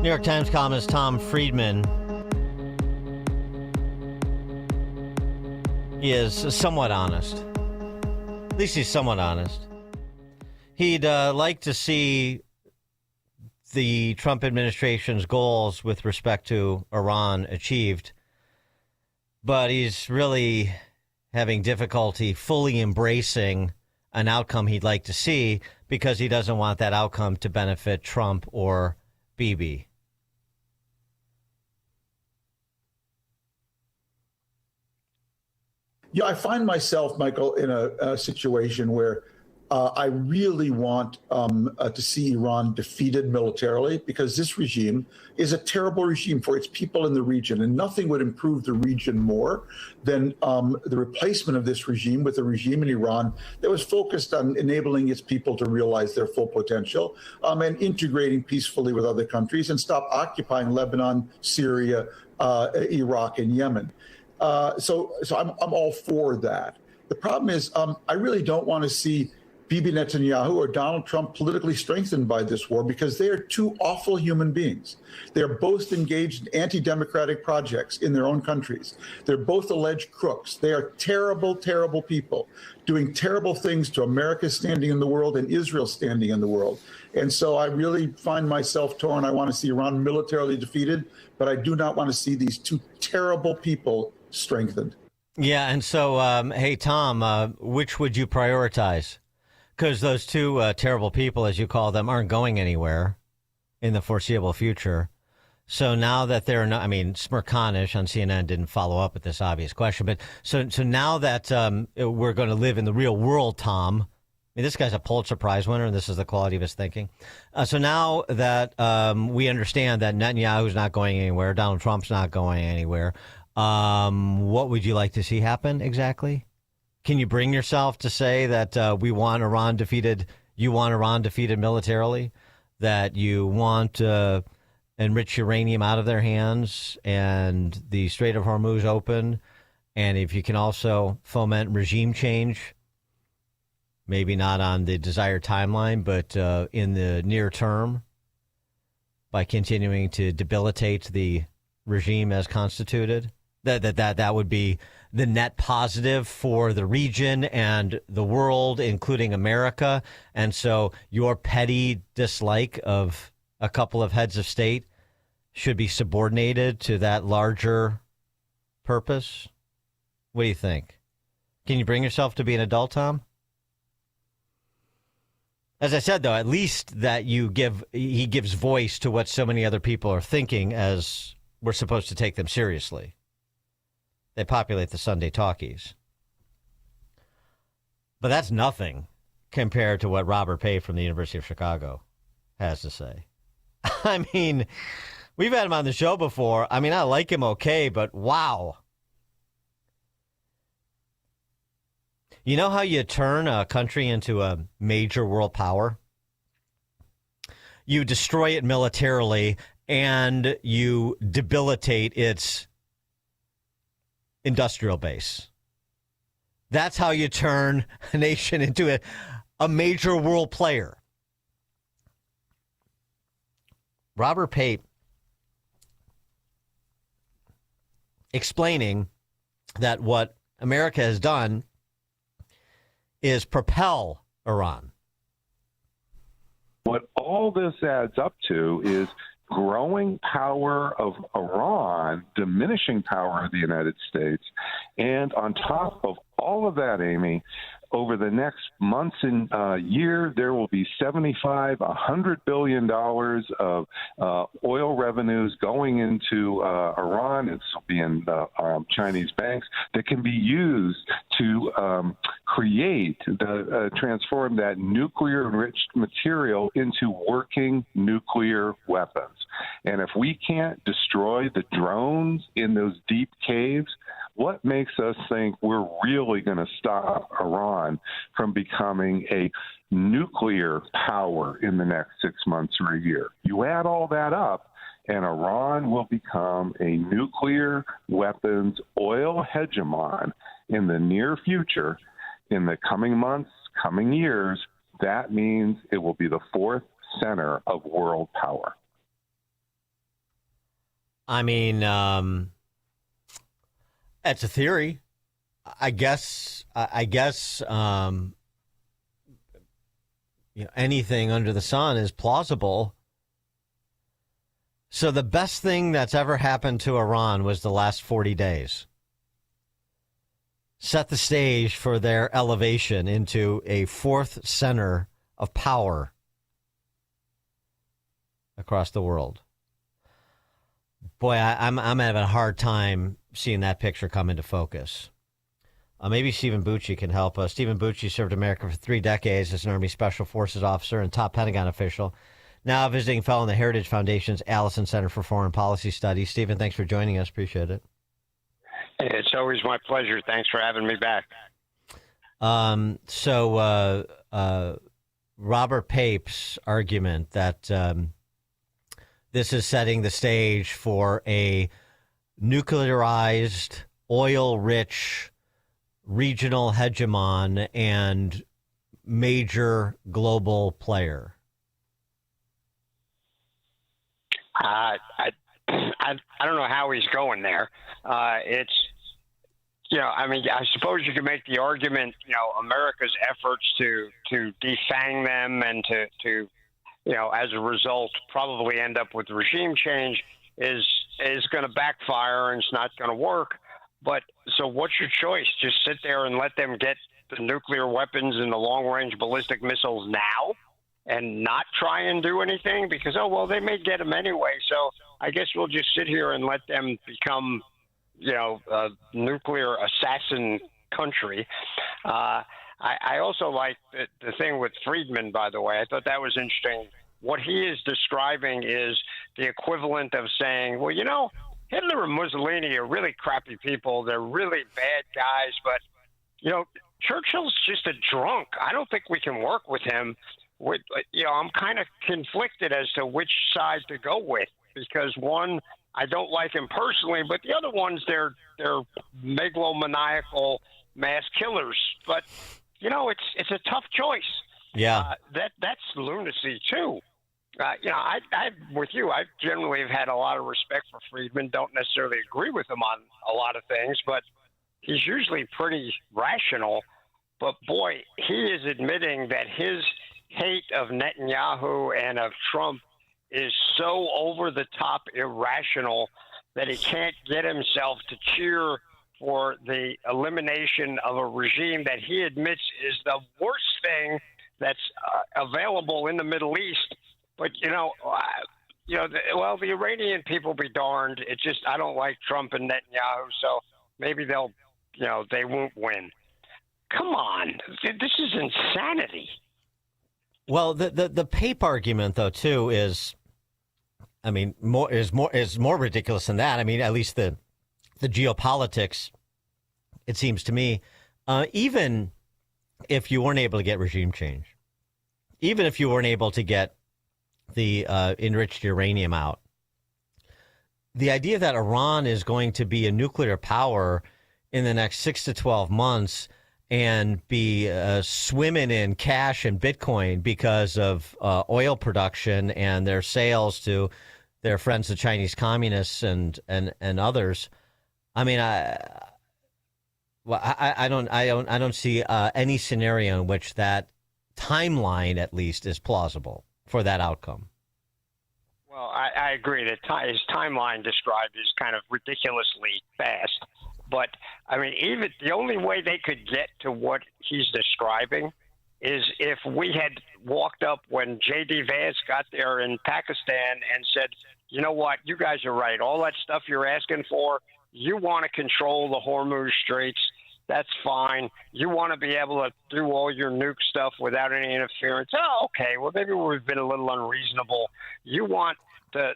New York Times columnist Tom Friedman. He is somewhat honest. At least he's somewhat honest. He'd like to see the Trump administration's goals with respect to Iran achieved, but he's really having difficulty fully embracing an outcome he'd like to see because he doesn't want that outcome to benefit Trump or Bibi. Yeah, I find myself, Michael, in a situation where I really want to see Iran defeated militarily, because this regime is a terrible regime for its people in the region, and nothing would improve the region more than the replacement of this regime with a regime in Iran that was focused on enabling its people to realize their full potential and integrating peacefully with other countries and stop occupying Lebanon, Syria, Iraq, and Yemen. So I'm all for that. The problem is I really don't want to see Bibi Netanyahu or Donald Trump politically strengthened by this war, because they are two awful human beings. They're both engaged in anti-democratic projects in their own countries. They're both alleged crooks. They are terrible, terrible people doing terrible things to America's standing in the world and Israel's standing in the world. And so I really find myself torn. I want to see Iran militarily defeated, but I do not want to see these two terrible people strengthened. Yeah, and so, hey, Tom, which would you prioritize? Because those two terrible people, as you call them, aren't going anywhere in the foreseeable future. So now that they're not, I mean, Smirkanish on CNN didn't follow up with this obvious question, but so now that we're going to live in the real world, Tom, I mean, this guy's a Pulitzer Prize winner, and this is the quality of his thinking. So now that we understand that Netanyahu's not going anywhere, Donald Trump's not going anywhere, what would you like to see happen exactly? Can you bring yourself to say that we want Iran defeated? You want Iran defeated militarily? That you want enriched uranium out of their hands and the Strait of Hormuz open? And if you can also foment regime change, maybe not on the desired timeline, but in the near term, by continuing to debilitate the regime as constituted, that would be the net positive for the region and the world, including America. And so your petty dislike of a couple of heads of state should be subordinated to that larger purpose. What do you think? Can you bring yourself to be an adult, Tom? As I said, though, at least that he gives voice to what so many other people are thinking, as we're supposed to take them seriously. They populate the Sunday talkies. But that's nothing compared to what Robert Pay from the University of Chicago has to say. I mean, we've had him on the show before. I mean, I like him okay, but wow. You know how you turn a country into a major world power? You destroy it militarily and you debilitate its industrial base. That's how you turn a nation into a major world player. Robert Pate explaining that what America has done is propel Iran. What all this adds up to is growing power of Iran, diminishing power of the United States, and on top of all of that, Amy, over the next months and year, there will be $100 billion of oil revenues going into Iran. It's be in Chinese banks that can be used to transform that nuclear-enriched material into working nuclear weapons. And if we can't destroy the drones in those deep caves, what makes us think we're really going to stop Iran from becoming a nuclear power in the next 6 months or a year? You add all that up, and Iran will become a nuclear weapons oil hegemon in the near future, in the coming months, coming years. That means it will be the fourth center of world power. I mean, that's a theory. I guess. Anything under the sun is plausible. So the best thing that's ever happened to Iran was the last 40 days. Set the stage for their elevation into a fourth center of power across the world. Boy, I'm having a hard time seeing that picture come into focus. Maybe Stephen Bucci can help us. Stephen Bucci served America for 3 decades as an Army Special Forces officer and top Pentagon official. Now a visiting fellow in the Heritage Foundation's Allison Center for Foreign Policy Studies. Stephen, thanks for joining us. Appreciate it. It's always my pleasure. Thanks for having me back. Robert Pape's argument that this is setting the stage for a nuclearized, oil-rich regional hegemon and major global player. I don't know how he's going there. It's, I suppose you could make the argument, America's efforts to defang them and to as a result, probably end up with regime change is going to backfire and it's not going to work. But so what's your choice? Just sit there and let them get the nuclear weapons and the long-range ballistic missiles now and not try and do anything? Because, they may get them anyway. So I guess we'll just sit here and let them become, a nuclear assassin country. I also like the thing with Friedman, by the way. I thought that was interesting. What he is describing is the equivalent of saying, Hitler and Mussolini are really crappy people. They're really bad guys. But, Churchill's just a drunk. I don't think we can work with him. I'm kind of conflicted as to which side to go with because one, I don't like him personally, but the other ones, they're megalomaniacal mass killers. But it's a tough choice. Yeah, that's lunacy too. I'm with you. I generally have had a lot of respect for Friedman. Don't necessarily agree with him on a lot of things, but he's usually pretty rational. But boy, he is admitting that his hate of Netanyahu and of Trump is so over the top irrational that he can't get himself to cheer for the elimination of a regime that he admits is the worst thing that's available in the Middle East. But, the Iranian people be darned. It's just I don't like Trump and Netanyahu, so maybe they won't win. Come on. This is insanity. Well, the Pape argument, though, too, is more ridiculous than that. I mean, at least the geopolitics, it seems to me, even if you weren't able to get regime change, even if you weren't able to get the enriched uranium out, the idea that Iran is going to be a nuclear power in the next 6 to 12 months and be swimming in cash and Bitcoin because of oil production and their sales to their friends, the Chinese communists and others. I mean, I don't see any scenario in which that timeline, at least, is plausible for that outcome. Well, I agree that his timeline described is kind of ridiculously fast. But, I mean, even the only way they could get to what he's describing is if we had walked up when J.D. Vance got there in Pakistan and said, you know what, you guys are right. All that stuff you're asking for, you want to control the Hormuz Straits. That's fine. You want to be able to do all your nuke stuff without any interference. Oh, okay. Well, maybe we've been a little unreasonable. You want to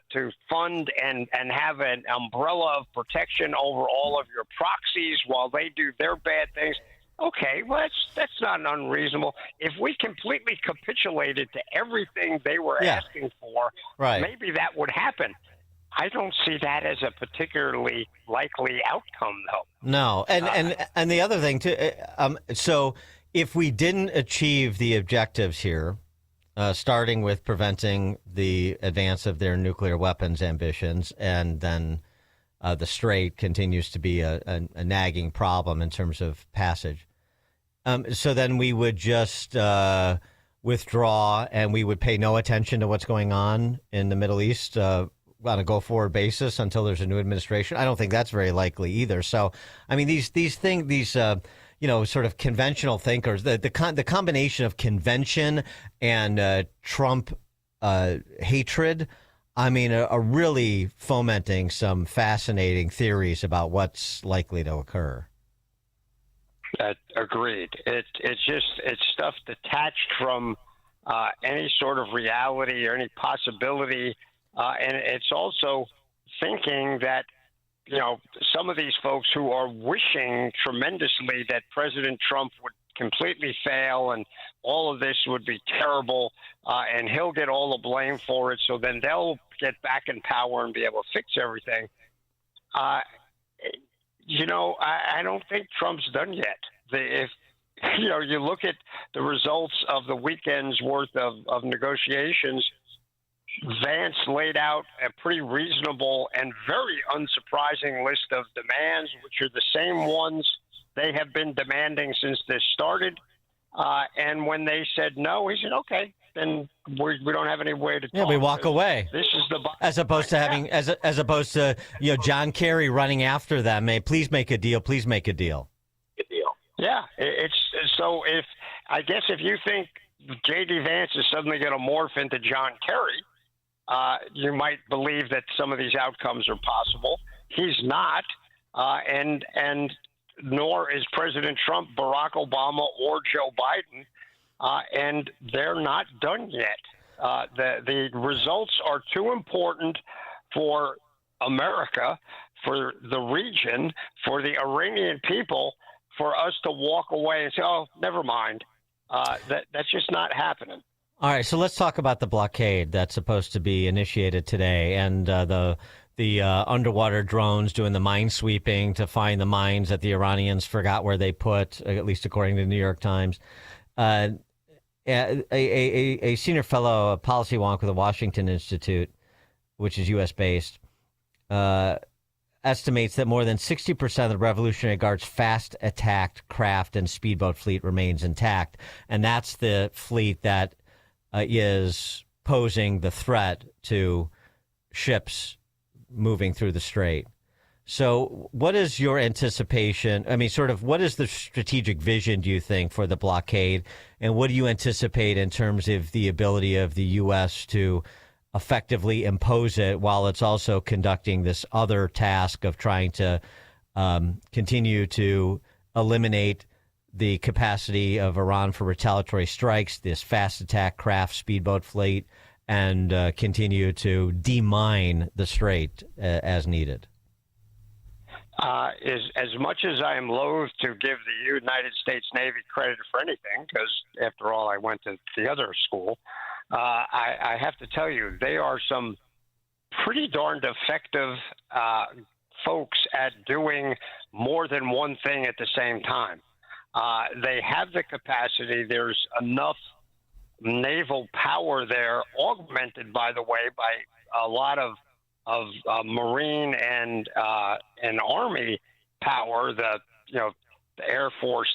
fund and have an umbrella of protection over all of your proxies while they do their bad things. Okay, well, that's not unreasonable. If we completely capitulated to everything they were asking for, right, maybe that would happen. I don't see that as a particularly likely outcome, though. No, and the other thing too. So if we didn't achieve the objectives here, starting with preventing the advance of their nuclear weapons ambitions, and then the Strait continues to be a nagging problem in terms of passage. So then we would just withdraw and we would pay no attention to what's going on in the Middle East on a go-forward basis until there's a new administration. I don't think that's very likely either. So, I mean, these things, these sort of conventional thinkers, the combination of convention and Trump hatred, I mean, are really fomenting some fascinating theories about what's likely to occur. Agreed. It's stuff detached from any sort of reality or any possibility, and it's also thinking that some of these folks who are wishing tremendously that President Trump would completely fail and all of this would be terrible, and he'll get all the blame for it. So then they'll get back in power and be able to fix everything. I don't think Trump's done yet. If you look at the results of the weekend's worth of negotiations, Vance laid out a pretty reasonable and very unsurprising list of demands, which are the same ones they have been demanding since this started. And when they said no, he said, okay, then we don't have any way to talk. Yeah, we walk away. This is the as opposed to having as opposed to John Kerry running after them. Hey, please make a deal. Please make a deal. Yeah, it's so if you think J.D. Vance is suddenly going to morph into John Kerry, you might believe that some of these outcomes are possible. He's not, and nor is President Trump, Barack Obama, or Joe Biden, and they're not done yet. The results are too important for America, for the region, for the Iranian people, for us to walk away and say, oh, never mind. That's just not happening. All right, so let's talk about the blockade that's supposed to be initiated today and the underwater drones doing the mine sweeping to find the mines that the Iranians forgot where they put, at least according to the New York Times. A senior fellow, a policy wonk with the Washington Institute, which is U.S.-based, estimates that more than 60% of the Revolutionary Guard's fast attack craft and speedboat fleet remains intact. And that's the fleet that is posing the threat to ships moving through the strait. So what is your anticipation? I mean, sort of what is the strategic vision, do you think, for the blockade? And what do you anticipate in terms of the ability of the U.S. to effectively impose it while it's also conducting this other task of trying to continue to eliminate the capacity of Iran for retaliatory strikes, this fast attack craft speedboat fleet, and continue to demine the strait as needed? As much as I am loath to give the United States Navy credit for anything, because after all, I went to the other school, I have to tell you, they are some pretty darned effective folks at doing more than one thing at the same time. They have the capacity. There's enough naval power there, augmented, by the way, by a lot of Marine and Army power. The Air Force,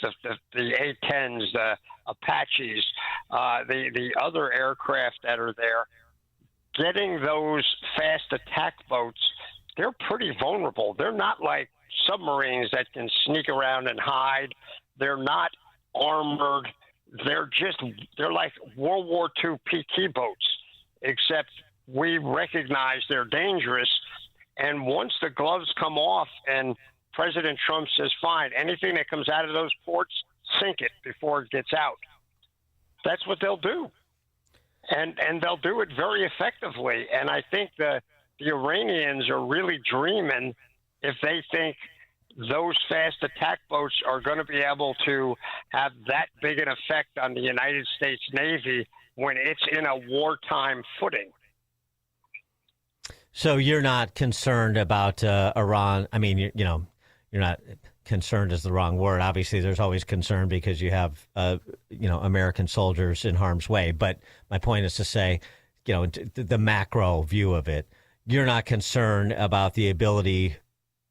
the A-10s, the Apaches, the other aircraft that are there. Getting those fast attack boats, they're pretty vulnerable. They're not like submarines that can sneak around and hide. They're not armored. They're like World War II PT boats, except we recognize they're dangerous. And once the gloves come off and President Trump says, fine, anything that comes out of those ports, sink it before it gets out. That's what they'll do. And they'll do it very effectively. And I think the Iranians are really dreaming if they think those fast attack boats are going to be able to have that big an effect on the United States Navy when it's in a wartime footing. So you're not concerned about Iran? I mean, you're not concerned is the wrong word. Obviously, there's always concern because you have, American soldiers in harm's way. But my point is to say, the macro view of it, you're not concerned about the ability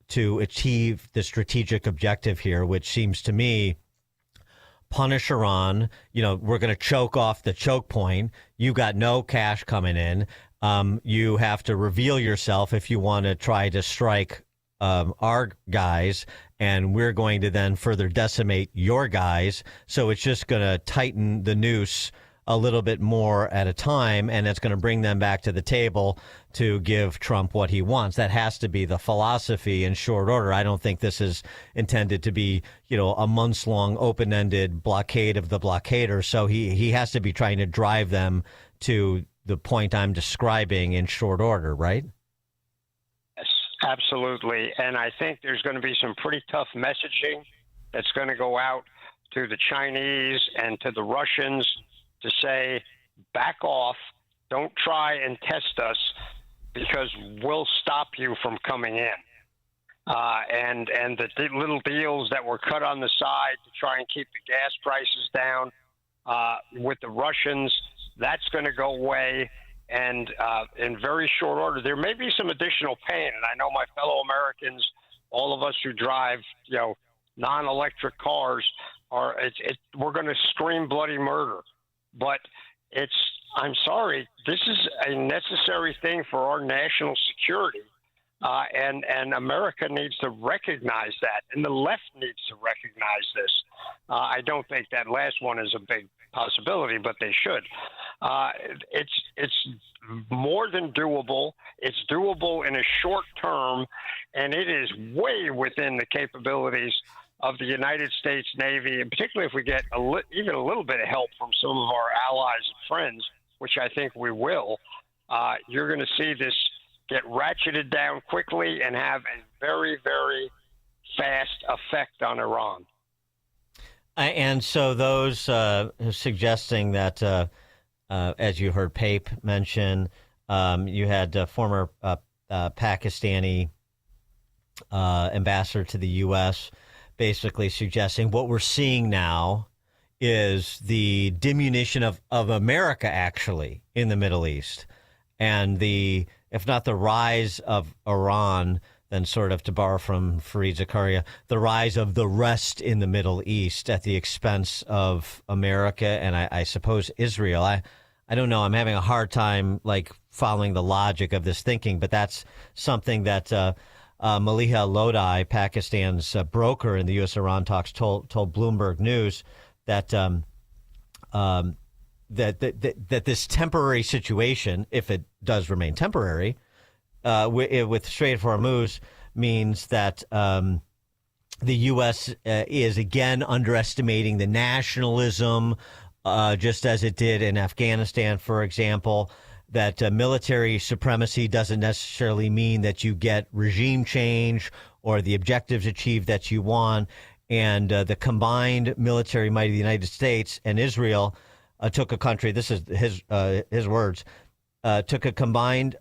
to achieve the strategic objective here, which seems to me punish Iran. We're going to choke off the choke point. You got no cash coming in. You have to reveal yourself if you want to try to strike our guys, and we're going to then further decimate your guys. So it's just going to tighten the noose a little bit more at a time, and it's going to bring them back to the table to give Trump what he wants. That has to be the philosophy in short order. I don't think this is intended to be, a months-long open-ended blockade of the blockader. So he has to be trying to drive them to the point I'm describing in short order, right? Yes, absolutely. And I think there's going to be some pretty tough messaging that's going to go out to the Chinese and to the Russians to say, back off, don't try and test us because we'll stop you from coming in. And the little deals that were cut on the side to try and keep the gas prices down with the Russians, that's going to go away. And in very short order, there may be some additional pain. And I know my fellow Americans, all of us who drive, non-electric cars, we're going to scream bloody murder. But I'm sorry, this is a necessary thing for our national security. And America needs to recognize that, and the left needs to recognize this. I don't think that last one is a big possibility, but they should. It's more than doable. It's doable in a short term, and it is way within the capabilities of the United States Navy, and particularly if we get even a little bit of help from some of our allies and friends, which I think we will, you're going to see this get ratcheted down quickly and have a very, very fast effect on Iran. And so those suggesting that, as you heard Pape mention, you had former Pakistani ambassador to the U.S., basically suggesting what we're seeing now is the diminution of America actually in the Middle East, and if not the rise of Iran, then sort of, to borrow from Fareed Zakaria, the rise of the rest in the Middle East at the expense of America and I suppose Israel. I don't know. I'm having a hard time following the logic of this thinking, but that's something that Maliha Lodhi, Pakistan's broker in the U.S.-Iran talks, told Bloomberg News that that this temporary situation, if it does remain temporary, with Strait of Hormuz, means that the U.S. is again underestimating the nationalism, just as it did in Afghanistan, for example. That military supremacy doesn't necessarily mean that you get regime change or the objectives achieved that you want. And the combined military might of the United States and Israel took a country. This is his words. Took a country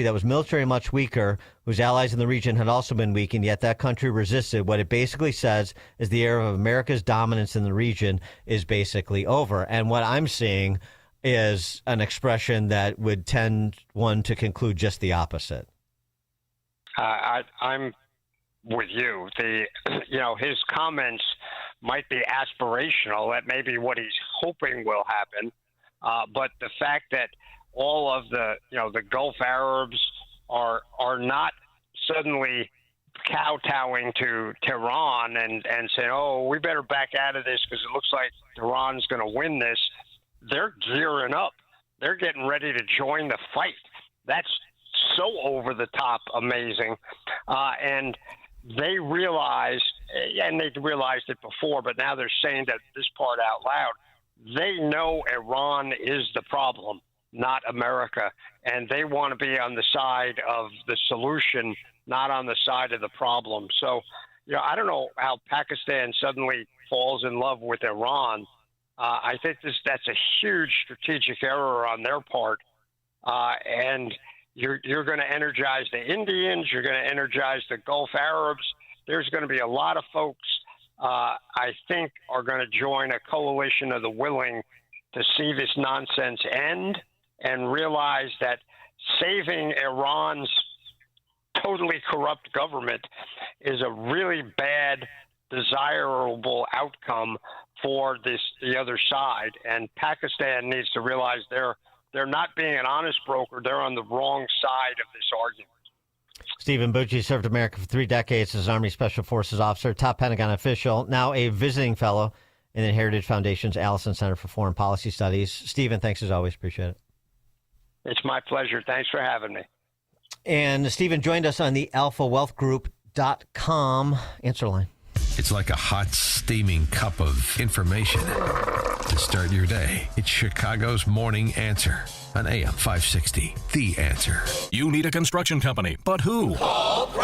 that was militarily much weaker, whose allies in the region had also been weakened, yet that country resisted. What it basically says is the era of America's dominance in the region is basically over. And what I'm seeing is an expression that would tend one to conclude just the opposite. I'm with you. His comments might be aspirational. That may be what he's hoping will happen. But the fact that all of the Gulf Arabs are not suddenly kowtowing to Tehran and saying, oh, we better back out of this because it looks like Tehran's going to win this. They're gearing up. They're getting ready to join the fight. That's so over the top amazing. And they realize, and they realized it before, but now they're saying that this part out loud. They know Iran is the problem, not America. And they want to be on the side of the solution, not on the side of the problem. So, I don't know how Pakistan suddenly falls in love with Iran. I think that's a huge strategic error on their part. And you're going to energize the Indians. You're going to energize the Gulf Arabs. There's going to be a lot of folks, I think, are going to join a coalition of the willing to see this nonsense end and realize that saving Iran's totally corrupt government is a really bad, desirable outcome for the other side. And Pakistan needs to realize they're not being an honest broker. They're on the wrong side of this argument. Stephen Bucci served America for 3 decades as Army Special Forces officer, top Pentagon official, now a visiting fellow in the Heritage Foundation's Allison Center for Foreign Policy Studies. Stephen, thanks as always. Appreciate it. It's my pleasure. Thanks for having me. And Stephen joined us on the alphawealthgroup.com answer line. It's like a hot, steaming cup of information to start your day. It's Chicago's Morning Answer on AM 560. The Answer. You need a construction company, but who? Paul Brown.